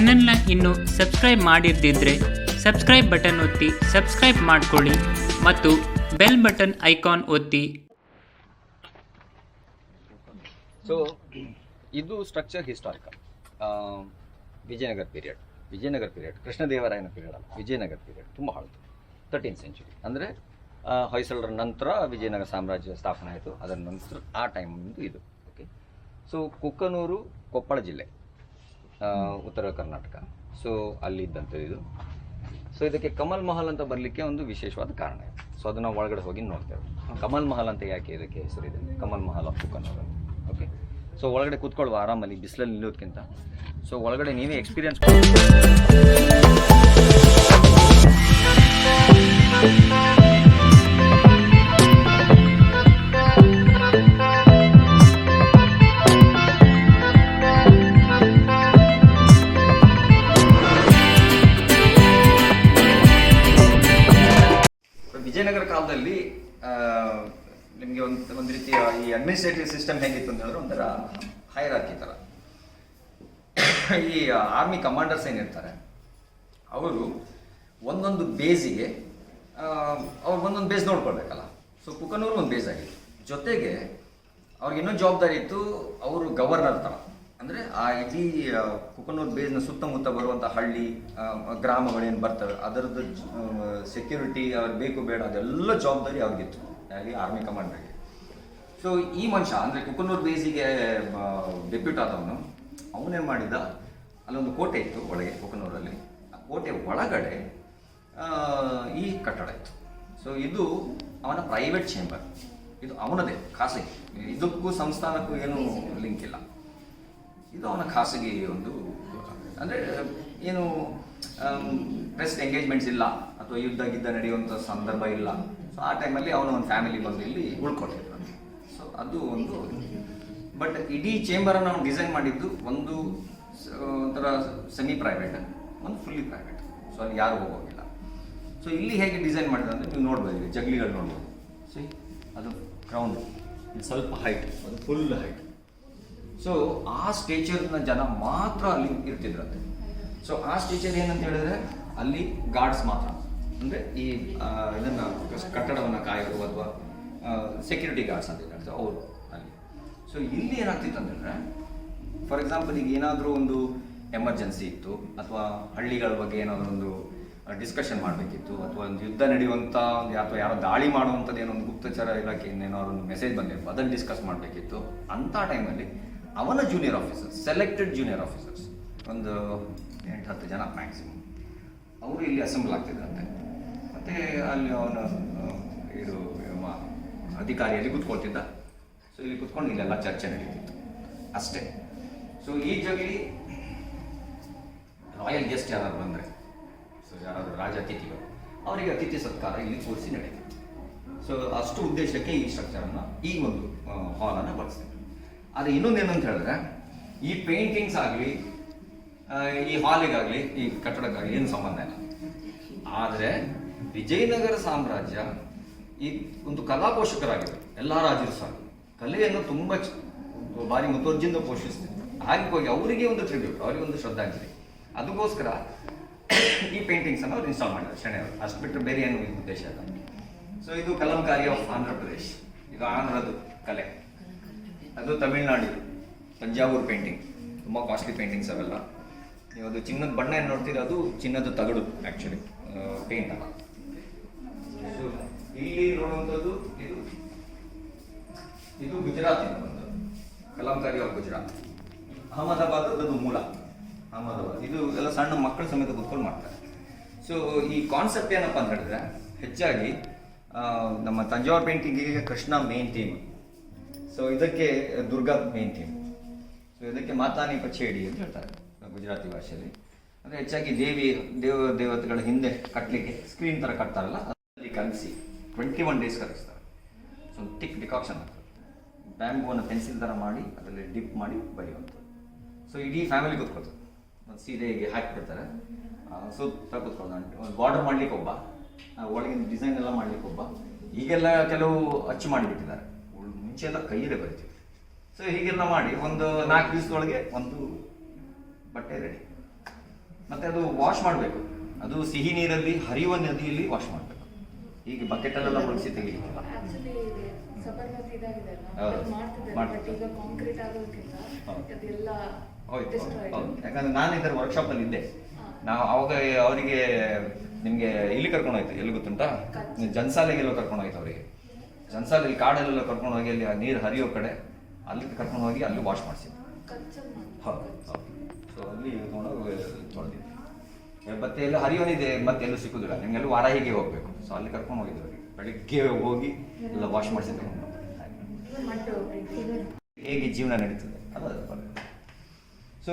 ಚಾನೆಲ್ನ ಇನ್ನೂ ಸಬ್ಸ್ಕ್ರೈಬ್ ಮಾಡಿರ್ದಿದ್ರೆ ಸಬ್ಸ್ಕ್ರೈಬ್ ಬಟನ್ ಒತ್ತಿ ಸಬ್ಸ್ಕ್ರೈಬ್ ಮಾಡ್ಕೊಳ್ಳಿ ಮತ್ತು ಬೆಲ್ ಬಟನ್ ಐಕಾನ್ ಒತ್ತಿ. ಸೊ ಇದು ಸ್ಟ್ರಕ್ಚರ್ ಹಿಸ್ಟಾರಿಕಲ್ ವಿಜಯನಗರ ಪೀರಿಯಡ್ ಕೃಷ್ಣದೇವರಾಯನ ಪೀರಿಯಡ್ ಅಲ್ಲ, ವಿಜಯನಗರ ಪೀರಿಯಡ್ ತುಂಬ ಹಳತು. 13th century ಅಂದರೆ ಹೊಯ್ಸಳರ ನಂತರ ವಿಜಯನಗರ ಸಾಮ್ರಾಜ್ಯ ಸ್ಥಾಪನೆ ಆಯಿತು. ಅದರ ನಂತರ ಆ ಟೈಮಿಂದು ಇದು. ಓಕೆ, ಸೊ ಕುಕ್ಕನೂರು ಕೊಪ್ಪಳ ಜಿಲ್ಲೆ, ಉತ್ತರ ಕರ್ನಾಟಕ. ಸೊ ಅಲ್ಲಿದ್ದಂಥದ್ದು ಇದು. ಸೊ ಇದಕ್ಕೆ ಕಮಲ್ ಮಹಲ್ ಅಂತ ಬರಲಿಕ್ಕೆ ಒಂದು ವಿಶೇಷವಾದ ಕಾರಣ ಇದೆ. ಸೊ ಅದನ್ನು ಒಳಗಡೆ ಹೋಗಿ ನೋಡ್ತೇವೆ. ಕಮಲ್ ಮಹಲ್ ಅಂತ ಯಾಕೆ ಇದಕ್ಕೆ ಹೆಸರಿದೆ? Kamal Mahal of Kukkanur. Okay, so ಒಳಗಡೆ ಕೂತ್ಕೊಳ್ಳುವ ಆರಾಮಲ್ಲಿ, ಬಿಸಿಲಲ್ಲಿ ನಿಲ್ಲೋದಕ್ಕಿಂತ. ಸೊ ಒಳಗಡೆ ನೀವೇ ಎಕ್ಸ್ಪೀರಿಯನ್ಸ್ ವಿಜಯನಗರ ಕಾಲದಲ್ಲಿ ನಿಮಗೆ ಒಂದು ರೀತಿಯ ಈ ಅಡ್ಮಿನಿಸ್ಟ್ರೇಟಿವ್ ಸಿಸ್ಟಮ್ ಹೇಗಿತ್ತು ಅಂತ ಹೇಳಿದ್ರೆ ಒಂಥರ ಹೈರಾರ್ಕಿ ಥರ. ಈ ಆರ್ಮಿ ಕಮಾಂಡರ್ಸ್ ಏನಿರ್ತಾರೆ ಅವರು ಒಂದೊಂದು ಬೇಸಿಗೆ ಅವ್ರು ಒಂದೊಂದು ಬೇಸ್ ನೋಡ್ಕೊಳ್ಬೇಕಲ್ಲ. ಸೊ ಕುಕ್ಕನೂರು ಒಂದು ಬೇಸ್ ಆಗಿತ್ತು. ಜೊತೆಗೆ ಅವ್ರಿಗೆ ಇನ್ನೊಂದು ಜವಾಬ್ದಾರಿ ಇತ್ತು, ಅವರು ಗವರ್ನರ್ ಥರ. ಅಂದರೆ ಆ ಇಡೀ ಕುಕ್ಕನೂರು ಬೇಸ್ನ ಸುತ್ತಮುತ್ತ ಬರುವಂಥ ಹಳ್ಳಿ ಗ್ರಾಮಗಳೇನು ಬರ್ತವೆ ಅದರದ್ದು ಸೆಕ್ಯೂರಿಟಿ ಅವ್ರಿಗೆ ಬೇಕು ಬೇಡ ಅದೆಲ್ಲ ಜವಾಬ್ದಾರಿ ಅವ್ರಿಗಿತ್ತು, ಯಾರಿಗೆ? ಆರ್ಮಿ ಕಮಾಂಡರ್ಗೆ. ಸೊ ಈ ಮನುಷ್ಯ ಅಂದರೆ ಕುಕ್ಕನೂರು ಬೇಸಿಗೆ ಡೆಪ್ಯೂಟ್ ಆದವನು, ಅವನೇನು ಮಾಡಿದ, ಅಲ್ಲೊಂದು ಕೋಟೆ ಇತ್ತು ಒಳಗೆ ಕುಕ್ಕನೂರಲ್ಲಿ. ಆ ಕೋಟೆ ಒಳಗಡೆ ಈ ಕಟ್ಟಡ ಇತ್ತು. ಸೊ ಇದು ಅವನ ಪ್ರೈವೇಟ್ ಚೇಂಬರ್, ಇದು ಅವನದೇ ಖಾಸಗಿ, ಇದಕ್ಕೂ ಸಂಸ್ಥಾನಕ್ಕೂ ಏನೂ ಲಿಂಕ್ ಇಲ್ಲ. ಇದು ಅವನ ಖಾಸಗಿ ಒಂದು, ಅಂದರೆ ಏನು ಪ್ರೆಸ್ ಎಂಗೇಜ್ಮೆಂಟ್ಸ್ ಇಲ್ಲ ಅಥವಾ ಯುದ್ಧ ಗಿದ್ದ ನಡೆಯುವಂಥ ಸಂದರ್ಭ ಇಲ್ಲ. ಸೊ ಆ ಟೈಮಲ್ಲಿ ಅವನ ಒಂದು ಫ್ಯಾಮಿಲಿ ಬಂದು ಇಲ್ಲಿ ಉಳ್ಕೊಂಡಿದ್ರು. ಸೊ ಅದು ಒಂದು. ಬಟ್ ಇಡೀ ಚೇಂಬರನ್ನು ನಾವು ಡಿಸೈನ್ ಮಾಡಿದ್ದು ಒಂದು ಒಂಥರ ಸೆಮಿ ಪ್ರೈವೇಟ್, ಒಂದು ಫುಲ್ಲಿ ಪ್ರೈವೇಟ್. ಸೊ ಅಲ್ಲಿ ಯಾರು ಹೋಗೋಗಿಲ್ಲ. ಸೊ ಇಲ್ಲಿ ಹೇಗೆ ಡಿಸೈನ್ ಮಾಡಿದ್ರೆ ಅಂದರೆ ನೀವು ನೋಡ್ಬೋದು, ಇಲ್ಲಿ ಜಗ್ಲಿಗಳು ನೋಡ್ಬೋದು. ಸೊ ಅದು ಗ್ರೌಂಡ್, ಇದು ಸ್ವಲ್ಪ ಹೈಟ್, ಅದು ಫುಲ್ ಹೈಟ್. ಸೊ ಆ ಸ್ಟೇಚರ್ನ ಜನ ಮಾತ್ರ ಅಲ್ಲಿ ಇರ್ತಿದ್ರಂತೆ. ಸೊ ಆ ಸ್ಟೇಚರ್ ಏನಂತ ಹೇಳಿದ್ರೆ ಅಲ್ಲಿ ಗಾರ್ಡ್ಸ್ ಮಾತ್ರ, ಅಂದರೆ ಈ ಇದನ್ನು ಕಟ್ಟಡವನ್ನು ಕಾಯೋದು ಅಥವಾ ಸೆಕ್ಯೂರಿಟಿ ಗಾರ್ಡ್ಸ್ ಅಂತ ಹೇಳ್ತಾರೆ ಅವರು ಅಲ್ಲಿ. ಸೊ ಇಲ್ಲಿ ಏನಾಗ್ತಿತ್ತು ಅಂತಂದರೆ, ಫಾರ್ ಎಕ್ಸಾಂಪಲ್ ಈಗ ಏನಾದರೂ ಒಂದು ಎಮರ್ಜೆನ್ಸಿ ಇತ್ತು ಅಥವಾ ಹಳ್ಳಿಗಳ ಬಗ್ಗೆ ಏನಾದರೂ ಒಂದು ಡಿಸ್ಕಷನ್ ಮಾಡಬೇಕಿತ್ತು ಅಥವಾ ಒಂದು ಯುದ್ಧ ನಡೆಯುವಂಥ ಅಥವಾ ಯಾರೋ ದಾಳಿ ಮಾಡುವಂಥದ್ದು ಏನೋ ಒಂದು ಗುಪ್ತಚರ ಇಲಾಖೆಯಿಂದ ಏನಾದ್ರು ಒಂದು ಮೆಸೇಜ್ ಬಂದಿತ್ತು, ಅದನ್ನು ಡಿಸ್ಕಸ್ ಮಾಡಬೇಕಿತ್ತು. ಅಂಥ ಟೈಮಲ್ಲಿ ಅವನ junior officers, selected junior officers, ಒಂದು 8-10 ಜನ ಮ್ಯಾಕ್ಸಿಮಮ್, ಅವರು ಇಲ್ಲಿ ಅಸೆಂಬಲ್ ಆಗ್ತಿದ್ರಂತೆ. ಮತ್ತು ಅಲ್ಲಿ ಅವನ ಇದು ಅಧಿಕಾರಿಯಲ್ಲಿ ಕೂತ್ಕೊಳ್ತಿದ್ದ. ಸೊ ಇಲ್ಲಿ ಕೂತ್ಕೊಂಡು ಇಲ್ಲೆಲ್ಲ ಚರ್ಚೆ ನಡೀತಿತ್ತು ಅಷ್ಟೇ. ಸೊ ಈ ಜಗಲಿ ರಾಯಲ್ ಗೆಸ್ಟ್ ಯಾರಾದ್ರು ಬಂದರೆ, ಸೊ ಯಾರಾದರೂ ರಾಜ ಅತಿಥಿಗಳು, ಅವರಿಗೆ ಅತಿಥಿ ಸತ್ಕಾರ ಇಲ್ಲಿ ಕೂರಿಸಿ ನಡೀತಿತ್ತು. ಸೊ ಅಷ್ಟು ಉದ್ದೇಶಕ್ಕೆ ಈ ಸ್ಟ್ರಕ್ಚರನ್ನು, ಈ ಒಂದು ಹಾಲನ್ನು ಬಳಸ್ತಿದ್ರು. ಆದರೆ ಇನ್ನೊಂದೇನಂತ ಹೇಳಿದ್ರೆ, ಈ ಪೇಂಟಿಂಗ್ಸ್ ಆಗಲಿ ಈ ಹಾಲಿಗಾಗಲಿ ಈ ಕಟ್ಟಡಕ್ಕಾಗಲಿ ಏನು ಸಂಬಂಧ ಇಲ್ಲ. ಆದರೆ ವಿಜಯನಗರ ಸಾಮ್ರಾಜ್ಯ ಈ ಒಂದು ಕಲಾ ಪೋಷಕರಾಗಿದ್ದರು. ಎಲ್ಲ ರಾಜರು ಸಹ ಕಲೆಯನ್ನು ತುಂಬ ಭಾರಿ ಮುತುರ್ಜಿಯಿಂದ ಪೋಷಿಸ್ತಿದ್ರು. ಹಾಗೆ ಹೋಗಿ ಅವರಿಗೆ ಒಂದು ಟ್ರಿಬ್ಯೂಟ್, ಅವರಿಗೆ ಒಂದು ಶ್ರದ್ಧಾಂಜಲಿ, ಅದಕ್ಕೋಸ್ಕರ ಈ ಪೇಂಟಿಂಗ್ಸನ್ನು ಅವ್ರು ಇನ್ಸ್ಟಾಲ್ ಮಾಡಿದ್ರು ಶೆಣೆಯವರು. ಅಷ್ಟು ಬಿಟ್ಟರೆ ಬೇರೆ ಏನು ಉದ್ದೇಶ ಇಲ್ಲ. ಸೊ ಇದು ಕಲಂಕಾರಿ ಆಫ್ ಆಂಧ್ರ ಪ್ರದೇಶ್, ಇದು ಆಂಧ್ರದ್ದು ಕಲೆ. ಅದು ತಮಿಳ್ನಾಡು ತಂಜಾವೂರು ಪೇಂಟಿಂಗ್, ತುಂಬ ಕಾಸ್ಟ್ಲಿ ಪೇಂಟಿಂಗ್ಸ್ ಅವೆಲ್ಲ. ನೀವು ಅದು ಚಿನ್ನದ ಬಣ್ಣ ಏನು ನೋಡ್ತೀರ, ಅದು ಚಿನ್ನದ ತಗಡು ಆ್ಯಕ್ಚುಲಿ, ಪೇಂಟ್ ಅಲ್ಲ. ಸೊ ಇಲ್ಲಿ ನೋಡುವಂಥದ್ದು ಇದು ಗುಜರಾತ್ ಇಂದ ಬಂದು ಕಲಂಕಾರಿ ಆಫ್ ಗುಜರಾತ್. ಅಹಮದಾಬಾದದ್ದು ಮೂಲ, ಅಹಮದಾಬಾದ್. ಇದು ಎಲ್ಲ ಸಣ್ಣ ಮಕ್ಕಳ ಸಮೇತ ಕೂತ್ಕೊಂಡು ಮಾಡ್ತಾರೆ. ಸೊ ಈ ಕಾನ್ಸೆಪ್ಟ್ ಏನಪ್ಪ ಅಂತ ಹೇಳಿದ್ರೆ, ಹೆಚ್ಚಾಗಿ ನಮ್ಮ ತಂಜಾವೂರು ಪೇಂಟಿಂಗಿಗೆ ಕೃಷ್ಣ ಮೇನ್ ಥೀಮ್. ಸೊ ಇದಕ್ಕೆ ದುರ್ಗಾ ಮೇನ್ ಥೀಮ್. ಸೊ ಇದಕ್ಕೆ ಮಾತಾನಿ ಪಚೇಡಿ ಅಂತ ಹೇಳ್ತಾರೆ ಗುಜರಾತಿ ಭಾಷೆಯಲ್ಲಿ. ಅಂದರೆ ಹೆಚ್ಚಾಗಿ ದೇವತೆಗಳ ಹಿಂದೆ ಕಟ್ಟಲಿಕ್ಕೆ ಸ್ಕ್ರೀನ್ ಥರ ಕಟ್ತಾರಲ್ಲ, ಅದರಲ್ಲಿ ಕಲಿಸಿ 21 days ಕಲಿಸ್ತಾರೆ. ಸೊ ಟಿಕ್ ಡಿಕಾಕ್ಷನ್ ಆಗ್ತದೆ, ಬ್ಯಾಂಬೂವನ್ನು ಪೆನ್ಸಿಲ್ ಥರ ಮಾಡಿ ಅದರಲ್ಲಿ ಡಿಪ್ ಮಾಡಿ ಬರೆಯುವಂಥದ್ದು. ಸೊ ಇಡೀ ಫ್ಯಾಮಿಲಿ ಕೂತ್ಕೊಳ್ತದೆ, ಒಂದು ಸೀರೆಗೆ ಹಾಕಿಬಿಡ್ತಾರೆ, ಸುತ್ತ ಕೂತ್ಕೊಳ್ಳೋದು. ಒಂದು ಬಾರ್ಡರ್ ಮಾಡಲಿಕ್ಕೆ ಒಬ್ಬ, ಒಳಗಿನ ಡಿಸೈನ್ ಎಲ್ಲ ಮಾಡಲಿಕ್ಕೆ ಒಬ್ಬ. ಈಗೆಲ್ಲ ಕೆಲವು ಅಚ್ಚು ಮಾಡಿಬಿಟ್ಟಿದ್ದಾರೆ, ಮುಂಚೆ ಎಲ್ಲ ಕೈಯಲ್ಲೇ ಬರಿತೀವಿ. ಸೊ ಹೀಗೆಲ್ಲ ಮಾಡಿ ಒಂದು 4 ದಿವಸದೊಳಗೆ ಒಂದು ಬಟ್ಟೆ ರೆಡಿ. ಮತ್ತು ಅದು ವಾಶ್ ಮಾಡಬೇಕು. ಅದು ಸಿಹಿ ನೀರಲ್ಲಿ ಹರಿಯುವ ನದಿಯಲ್ಲಿ ವಾಶ್ ಮಾಡಬೇಕು. ಈಗ ಬಕೆಟಲ್ಲೆಲ್ಲ ಮುಳುಗಿಸಿ ತೆಗಿಲಿಕ್ಕಿಲ್ಲ. ಆಕ್ಚುಲಿ ಸಬರ್ಮತಿ ಇದಾಗಿದೆ ಹೌದು. ಮಾಡ್ತಿದ್ದಾರೆ, ಬಟ್ ಈಗ ಕಾಂಕ್ರೀಟ್ ಆಗೋದಕ್ಕಿಂತ ಅದೆಲ್ಲ ಹೌದು destroyed. ಹೌದು. ಯಾಕಂದ್ರೆ ನಾನು ಇದರ ವರ್ಕ್ಶಾಪಲ್ಲಿ ಇದ್ದೆ. ನಾವು ಅವಾಗ ಅವರಿಗೆ ನಿಮಗೆ ಇಲ್ಲಿ ಕರ್ಕೊಂಡು ಹೋಯ್ತು, ಎಲ್ಲಿ ಗೊತ್ತುಂಟಾ, ಜನ್ಸಾಲೆಗೆಲ್ಲ ಕರ್ಕೊಂಡು ಹೋಯ್ತು ಅವರಿಗೆ. ಜನ್ಸಾಲೆಯಲ್ಲಿ ಕಾಡಲ್ಲೆಲ್ಲ ಕರ್ಕೊಂಡು ಹೋಗಿ ಅಲ್ಲಿ ನೀರು ಹರಿಯೋ ಕಡೆ ಅಲ್ಲಿ ಕರ್ಕೊಂಡು ಹೋಗಿ ಅಲ್ಲಿ ವಾಶ್ ಮಾಡಿಸಿದ್ರು. ಹೌದು ಹೌದು. ಸೊ ಅಲ್ಲಿ ತೊಗೊಂಡೋಗಿ ತೊಳೆದಿದ್ದೆ. ಮತ್ತೆ ಎಲ್ಲ ಹರಿಯೋನಿದೆ, ಮತ್ತೆ ಎಲ್ಲೂ ಸಿಕ್ಕುದಿಲ್ಲ, ನಿಮಗೆಲ್ಲ ವಾರಾಹಿಗೆ ಹೋಗಬೇಕು. ಸೊ ಅಲ್ಲಿ ಕರ್ಕೊಂಡು ಹೋಗಿದ್ರು ಅವರಿಗೆ. ಬೆಳಿಗ್ಗೆ ಹೋಗಿ ಎಲ್ಲ ವಾಶ್ ಮಾಡಿಸಿ ತಗೊಂಡು ಹೇಗೆ ಜೀವನ ನಡೀತದೆ ಅದು. ಸೊ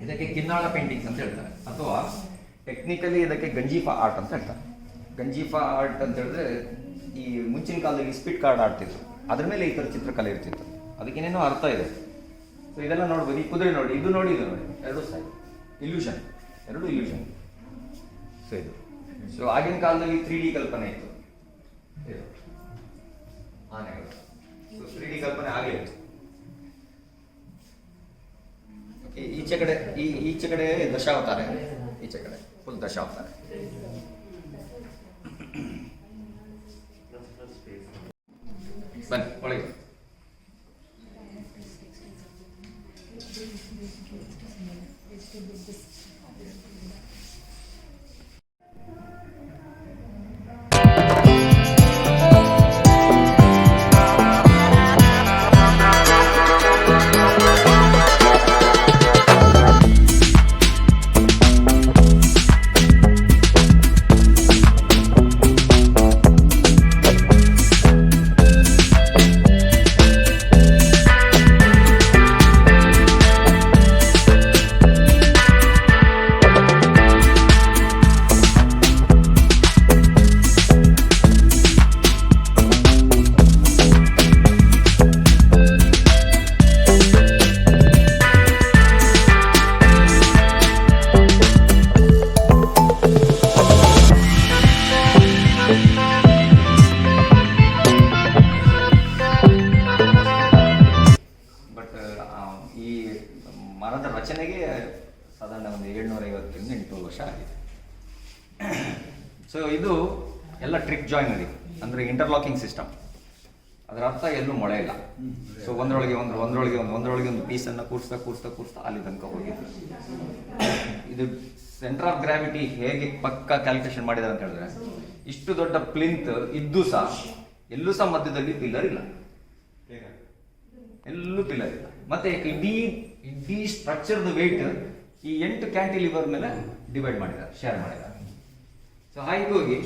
ಇದಕ್ಕೆ ಕಿನ್ನಾಳ ಪೇಂಟಿಂಗ್ಸ್ ಅಂತ ಹೇಳ್ತಾರೆ, ಅಥವಾ ಟೆಕ್ನಿಕಲಿ ಇದಕ್ಕೆ ಗಂಜೀಫಾ ಆರ್ಟ್ ಅಂತ ಹೇಳ್ತಾರೆ. ಗಂಜೀಫಾ ಆರ್ಟ್ ಅಂತ ಹೇಳಿದ್ರೆ ಈ ಮುಂಚಿನ ಕಾಲದಲ್ಲಿ ಸ್ಪಿಟ್ ಕಾರ್ಡ್ ಆಡ್ತಿದ್ರು, ಅದ್ರ ಮೇಲೆ ಈ ಥರ ಚಿತ್ರಕಲೆ ಇರ್ತಿತ್ತು. ಅದಕ್ಕೇನೇನೋ ಅರ್ಥ ಇದೆ. ಸೊ ಇದೆಲ್ಲ ನೋಡ್ಬೋದು. ಈ ಕುದುರೆ ನೋಡಿ, ಇದು ನೋಡಿ, ಇದು ನೋಡಿ, ಎರಡೂ ಸೈಡ್ ಇಲ್ಯೂಷನ್, ಎರಡು ಇಲ್ಯೂಷನ್. ಸೊ ಆಗಿನ ಕಾಲದಲ್ಲಿ 3D ಕಲ್ಪನೆ ಇತ್ತು, ಆನೆಗಳು. ಸೊ 3D ಕಲ್ಪನೆ ಆಗಲೇ ಇತ್ತು. ಈಚೆ ಕಡೆ ದಶಾವತಾರ, ಈಚೆ ಕಡೆ ಫುಲ್ ದಶಾವತಾರ. ಬನ್ನಿ ಒಳಗೆ. ಮರದ ರಚನೆಗೆ ಸಾಧಾರಣ ಒಂದು 750 800 ವರ್ಷ ಆಗಿದೆ. ಸೊ ಇದು ಎಲ್ಲ ಟ್ರಿಕ್ ಜಾಯ್ನರಿ, ಅಂದರೆ ಇಂಟರ್ಲಾಕಿಂಗ್ ಸಿಸ್ಟಮ್. ಅದರ ಅರ್ಥ ಎಲ್ಲೂ ಮೊಳೆ ಇಲ್ಲ. ಸೊ ಒಂದರೊಳಗೆ ಒಂದು ಪೀಸನ್ನು ಕೂರಿಸ್ತಾ ಅಲ್ಲಿ ತನಕ ಹೋಗಿದ್ದು. ಇದು ಸೆಂಟರ್ ಆಫ್ ಗ್ರಾವಿಟಿ ಹೇಗೆ ಪಕ್ಕ ಕ್ಯಾಲ್ಕುಲೇಷನ್ ಮಾಡಿದ್ದಾರೆ ಅಂತ ಹೇಳಿದ್ರೆ, ಇಷ್ಟು ದೊಡ್ಡ ಪ್ಲಿಂತ್ ಇದ್ದು ಸಹ ಎಲ್ಲೂ ಸಹ ಮಧ್ಯದಲ್ಲಿ ಪಿಲ್ಲರ್ ಇಲ್ಲ, ಎಲ್ಲೂ ಪಿಲ್ಲರ್ ಇಲ್ಲ. ಮತ್ತೆ ಇಡೀ ಸ್ಟ್ರಕ್ಚರ್ದ ವೆಯ್ಟ್ ಈ 8 ಕ್ಯಾಂಟಿಲಿವರ್ ಮೇಲೆ ಡಿವೈಡ್ ಮಾಡಿದ್ದಾರೆ, ಶೇರ್ ಮಾಡಿದ್ದಾರೆ. ಸೊ ಹಾಗೆ ಹೋಗಿ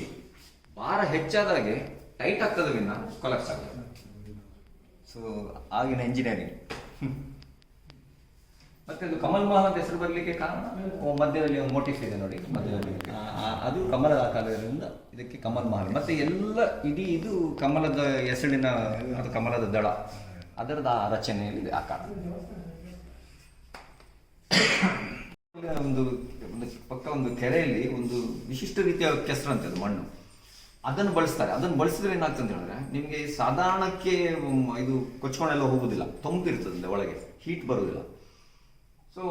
ಭಾರ ಹೆಚ್ಚಾದಾಗೆ ಟೈಟ್ ಆಗ್ತದೆ ವಿನ್ನ ಕೊಲಾಪ್ಸ್ ಆಗ್ತದೆ. ಸೊ ಆಗಿನ ಇಂಜಿನಿಯರಿಂಗ್. ಮತ್ತೆ ಇದು ಕಮಲ್ ಮಹಲ್ ಅಂತ ಹೆಸರು ಬರಲಿಕ್ಕೆ ಕಾರಣ, ಮಧ್ಯದಲ್ಲಿ ಒಂದು ಮೋಟಿಫ್ ಇದೆ ನೋಡಿ, ಮಧ್ಯದಲ್ಲಿ ಅದು ಕಮಲದ ಆಕಾರದಿಂದ ಇದಕ್ಕೆ ಕಮಲ್ ಮಹಲ್. ಮತ್ತೆ ಎಲ್ಲ ಇದು ಕಮಲದ ಹೆಸರಿನ, ಅದು ಕಮಲದ ದಳ, ಅದರದ ಆ ರಚನೆಯಲ್ಲಿ ಆಕಾರ. ಒಂದು ಪಕ್ಕ ಒಂದು ಕೆರೆಯಲ್ಲಿ ಒಂದು ವಿಶಿಷ್ಟ ರೀತಿಯ ಕೆಸರಂತೆ ಅದು ಮಣ್ಣು, ಅದನ್ನು ಬಳಸ್ತಾರೆ. ಅದನ್ನು ಬಳಸಿದ್ರೆ ಏನಾಗ್ತದೆ ಅಂತ ಹೇಳಿದ್ರೆ, ನಿಮಗೆ ಸಾಧಾರಣಕ್ಕೆ ಇದು ಕೊಚ್ಕೊಂಡೆಲ್ಲ ಹೋಗುದಿಲ್ಲ, ತಂಪಿರ್ತದೆ ಒಳಗೆ, ಹೀಟ್ ಬರುವುದಿಲ್ಲ. ಸೊ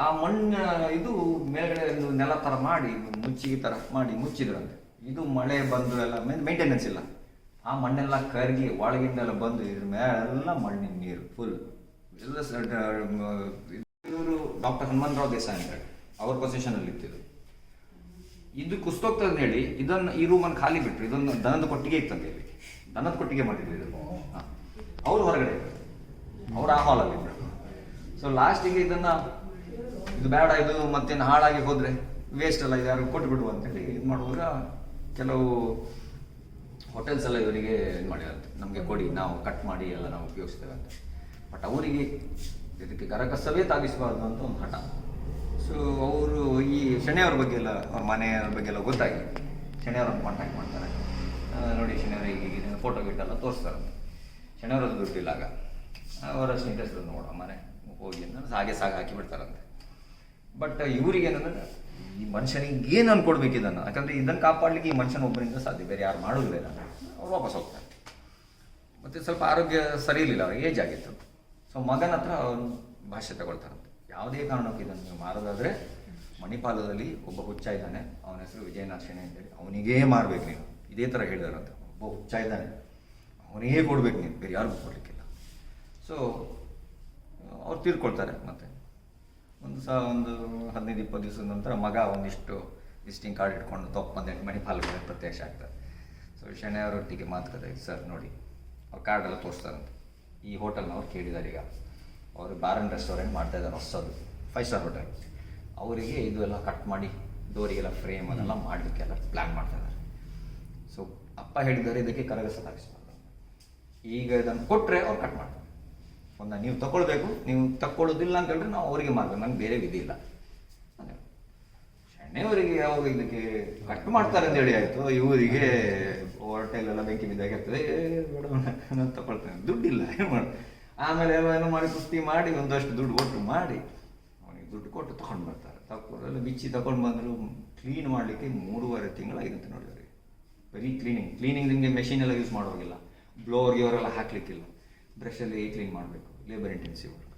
ಆ ಮಣ್ಣು ಇದು ಮೇಲ್ಗಡೆ ಒಂದು ನೆಲ ಥರ ಮಾಡಿ ಮುಚ್ಚಿಗೆ ಥರ ಮಾಡಿ ಮುಚ್ಚಿದ್ರಂತೆ. ಇದು ಮಳೆ ಬಂದು ಎಲ್ಲ ಮೇಂಟೆನೆನ್ಸ್ ಇಲ್ಲ, ಆ ಮಣ್ಣೆಲ್ಲ ಕರಗಿ ಒಳಗಿಂದೆಲ್ಲ ಬಂದು ಇದ್ರ ಮೇಲೆಲ್ಲ ಮಣ್ಣಿನ ನೀರು ಫುಲ್ ಎಲ್ಲ. ಇವರು ಡಾಕ್ಟರ್ ಹನುಮಂತರಾವ್ ದೇಸಾಯಿ ಅಂತ ಹೇಳಿ ಅವ್ರ ಪೊಸಿಷನಲ್ಲಿ ಇತ್ತಿದ್ರು. ಇದು ಕುಸ್ತೋಗ್ತದೆ ಅಂತ ಹೇಳಿ ಈ ರೂಮನ್ನು ಖಾಲಿ ಬಿಟ್ಟರು. ಇದೊಂದು ದನದ ಕೊಟ್ಟಿಗೆ ಇತ್ತಂತೆ, ಇಲ್ಲಿ ದನದ ಕೊಟ್ಟಿಗೆ ಮಾಡಿದ್ರು. ಅವ್ರು ಹೊರಗಡೆ ಇದ್ರು, ಅವ್ರು ಆ ಹಾಲಲ್ಲಿ ಇದ್ರು. ಸೊ ಲಾಸ್ಟಿಗೆ ಇದು ಬೇಡ, ಇದು ಮತ್ತೇನು ಹಾಳಾಗಿ ಹೋದರೆ ವೇಸ್ಟ್ ಅಲ್ಲ, ಇದು ಯಾರು ಕೊಟ್ಬಿಡುವ ಅಂತೇಳಿ ಇದು ಮಾಡುವಾಗ ಕೆಲವು ಹೋಟೆಲ್ಸ್ ಎಲ್ಲ ಇವರಿಗೆ ಇದು ಮಾಡಿದಂತೆ, ನಮಗೆ ಕೊಡಿ, ನಾವು ಕಟ್ ಮಾಡಿ ಎಲ್ಲ ನಾವು ಉಪಯೋಗಿಸ್ತೇವೆ ಅಂತ. ಬಟ್ ಅವರಿಗೆ ಇದಕ್ಕೆ ಗರಕಸವೇ ತಾಗಿಸಬಾರ್ದು ಅಂತ ಒಂದು ಹಠ. ಸೊ ಅವರು ಈ ಶನಿಯವ್ರ ಬಗ್ಗೆ ಎಲ್ಲ, ಅವ್ರ ಮನೆಯವ್ರ ಬಗ್ಗೆ ಎಲ್ಲ ಗೊತ್ತಾಗಿ ಶನಿಯವ್ರನ್ನ ಕಾಂಟ್ಯಾಕ್ಟ್ ಮಾಡ್ತಾರೆ. ನೋಡಿ ಶನಿಯವ್ರಿಗೆ ಈಗ ಫೋಟೋ ಗಿಟ್ಟೆಲ್ಲ ತೋರಿಸ್ತಾರಂತೆ. ಶನಿಯವ್ರದ್ದು ದುಡ್ಡಿಲ್ಲ, ಆಗ ಅವರಷ್ಟು ಇಂಟ್ರೆಸ್ಟ್ ನೋಡೋ ಮನೆ ಹೋಗಿ ಅಂತ ಹಾಗೆ ಹಾಕಿ ಬಿಡ್ತಾರಂತೆ. ಬಟ್ ಇವ್ರಿಗೆ ಏನಂದ್ರೆ, ಈ ಮನುಷ್ಯನಿಗೆ ಏನು ಅನ್ಕೊಡ್ಬೇಕು ಇದನ್ನು, ಯಾಕಂದರೆ ಇದನ್ನು ಕಾಪಾಡಲಿಕ್ಕೆ ಈ ಮನುಷ್ಯನ ಒಬ್ಬರಿಂದ ಸಾಧ್ಯ, ಬೇರೆ ಯಾರು ಮಾಡೋದಿಲ್ಲ. ಅವ್ರು ವಾಪಸ್ ಹೋಗ್ತಾರೆ. ಮತ್ತು ಸ್ವಲ್ಪ ಆರೋಗ್ಯ ಸರಿ ಇರಲಿಲ್ಲ, ಅವ್ರಿಗೆ ಏಜ್ ಆಗಿತ್ತು. ಸೊ ಮಗನ ಹತ್ರ ಅವ್ರು ಭಾಷೆ ತಗೊಳ್ತಾರಂತೆ, ಯಾವುದೇ ಕಾರಣಕ್ಕೂ ಇದನ್ನು ನೀವು ಮಾರೋದಾದರೆ ಮಣಿಪಾಲದಲ್ಲಿ ಒಬ್ಬ ಹುಚ್ಚ ಇದ್ದಾನೆ, ಅವನ ಹೆಸರು ವಿಜಯನಾಥ್ ಶೆಣೆ ಅಂತೇಳಿ, ಅವನಿಗೇ ಮಾರಬೇಕು ನೀನು, ಇದೇ ಥರ ಹೇಳಿದಾರಂತೆ. ಒಬ್ಬ ಹುಚ್ಚ ಇದ್ದಾನೆ, ಅವನಿಗೇ ಕೊಡ್ಬೇಕು ನೀನು, ಬೇರೆ ಯಾರಿಗೂ ಕೊಡಲಿಕ್ಕಿಲ್ಲ. ಸೊ ಅವ್ರು ತೀರ್ಕೊಳ್ತಾರೆ. ಮತ್ತು ಒಂದು 15-20 ದಿವಸದ ನಂತರ ಮಗ ಒಂದಿಷ್ಟು ವಿಸಿಟಿಂಗ್ ಕಾರ್ಡ್ ಇಟ್ಕೊಂಡು ಬಂದು ಮಣಿಪಾಲದಲ್ಲಿ ಪ್ರತ್ಯಕ್ಷ ಆಗ್ತಾರೆ. ಸೊ ಶೆಣೆ ಅವರೊಟ್ಟಿಗೆ ಮಾತುಕತೆ, ಸರ್ ನೋಡಿ ಅವ್ರು ಕಾರ್ಡೆಲ್ಲ ತೋರಿಸ್ತಾರಂತೆ. ಈ ಹೋಟೆಲ್ನವ್ರು ಕೇಳಿದ್ದಾರೆ, ಈಗ ಅವರು ಬಾರ್ ಆ್ಯಂಡ್ ರೆಸ್ಟೋರೆಂಟ್ ಮಾಡ್ತಾಯಿದ್ದಾರೆ ಹೊಸದು, 5 ಸ್ಟಾರ್ ಹೋಟೆಲ್. ಅವರಿಗೆ ಇದು ಎಲ್ಲ ಕಟ್ ಮಾಡಿ ಡೋರಿಗೆಲ್ಲ ಫ್ರೇಮ್ ಅದೆಲ್ಲ ಮಾಡಲಿಕ್ಕೆಲ್ಲ ಪ್ಲ್ಯಾನ್ ಮಾಡ್ತಾಯಿದ್ದಾರೆ. ಸೊ ಅಪ್ಪ ಹೇಳಿದ್ದಾರೆ ಇದಕ್ಕೆ ಕರಗಸ ಹಾಕಿಸ್ಬಾರ್ದು, ಈಗ ಇದನ್ನು ಕೊಟ್ಟರೆ ಅವ್ರು ಕಟ್ ಮಾಡ್ತಾರೆ. ಒಂದು ನೀವು ತಗೊಳ್ಬೇಕು, ನೀವು ತಗೊಳ್ಳೋದಿಲ್ಲ ಅಂತ ಹೇಳಿದ್ರೆ ನಾವು ಅವರಿಗೆ ಮಾಡ್ಬೇಕು, ನಂಗೆ ಬೇರೆ ವಿಧಿ ಇಲ್ಲ. ಶೆಣೆಯವರಿಗೆ ಯಾವಾಗ ಇದಕ್ಕೆ ಕಟ್ ಮಾಡ್ತಾರೆ ಅಂತೇಳಿ ಆಯಿತು, ಇವರಿಗೆ ಹೋಟೆಲೆಲ್ಲ ಬೆಂಕಿ ಬಿದ್ದಾಗ ಆಗ್ತದೆ, ನಾನು ತಗೊಳ್ತೇನೆ, ದುಡ್ಡಿಲ್ಲ ಏನು ಮಾಡಿ. ಆಮೇಲೆ ಏನೋ ಮಾಡಿ ಕುಸ್ತಿ ಮಾಡಿ ಒಂದಷ್ಟು ದುಡ್ಡು ಒಟ್ಟು ಮಾಡಿ ಅವನಿಗೆ ದುಡ್ಡು ಕೊಟ್ಟು ತೊಗೊಂಡು ಬರ್ತಾರೆ. ತಗೊಳ್ಳೆಲ್ಲ ಬಿಚ್ಚಿ ತಗೊಂಡು ಬಂದರು. ಕ್ಲೀನ್ ಮಾಡಲಿಕ್ಕೆ 3.5 ತಿಂಗಳಾಗಿರುತ್ತೆ ನೋಡಿ ಅವರಿಗೆ. ಬರೀ ಕ್ಲೀನಿಂಗ್ ನಿಮಗೆ ಮೆಷಿನ್ ಎಲ್ಲ ಯೂಸ್ ಮಾಡೋಗಿಲ್ಲ, ಬ್ಲೋರ್ಗೆ ಅವರೆಲ್ಲ ಹಾಕಲಿಕ್ಕಿಲ್ಲ, ಬ್ರಷಲ್ಲಿ ಕ್ಲೀನ್ ಮಾಡಬೇಕು, ಲೇಬರ್ ಇಂಟೆನ್ಸಿವ್ ವರ್ಕ್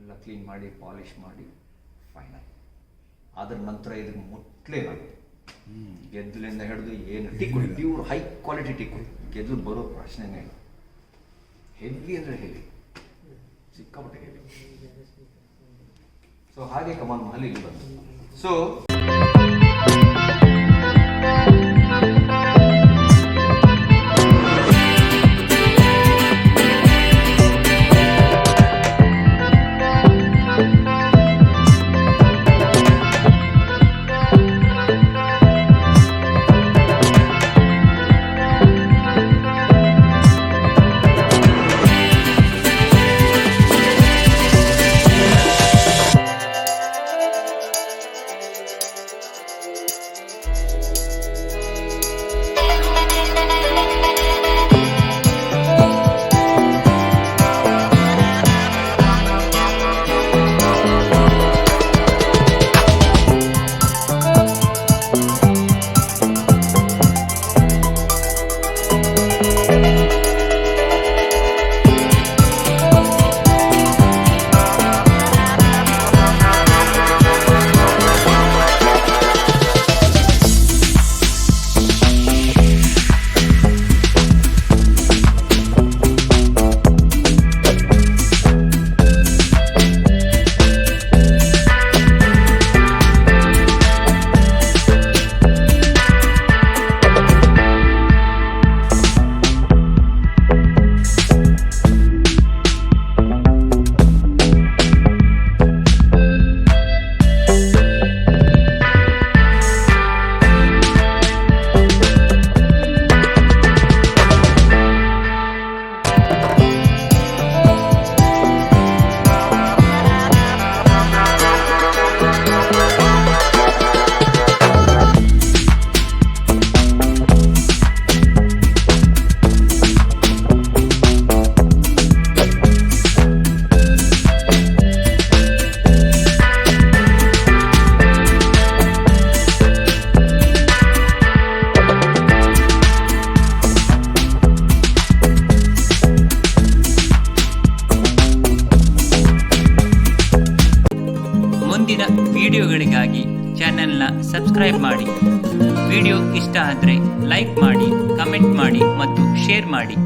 ಎಲ್ಲ ಕ್ಲೀನ್ ಮಾಡಿ ಪಾಲಿಷ್ ಮಾಡಿ ಫೈನಲ್. ಅದರ ನಂತರ ಇದಕ್ಕೆ ಮುಟ್ಲೇನಾಗುತ್ತೆ. ಗೆದ್ದಲಿಂದ ಹಿಡಿದು ಏನು ಟೀಕುಡಿ, ಪ್ಯೂರ್ ಹೈ ಕ್ವಾಲಿಟಿ ಟೀಕುಡಿ, ಗೆದ್ದಲು ಬರೋ ಪ್ರಶ್ನೆನೇ ಇಲ್ಲ. ಹೆವಿ ಅಂದರೆ ಹೆವಿ, ಸಿಕ್ಕಾಪಟ್ಟೆ ಹೆವಿ. ಸೊ ಹಾಗೆ ಕಮಾಲ್ ಮಹಲ್ ಇಲ್ಲಿ ಬಂತು. ಸೊ ಮುಂದಿನ ವಿಡಿಯೋಗಳಿಗಾಗಿ ಚಾನೆಲ್ನ ಸಬ್ಸ್ಕ್ರೈಬ್ ಮಾಡಿ. ವಿಡಿಯೋ ಇಷ್ಟ ಆದರೆ ಲೈಕ್ ಮಾಡಿ, ಕಮೆಂಟ್ ಮಾಡಿ ಮತ್ತು ಶೇರ್ ಮಾಡಿ.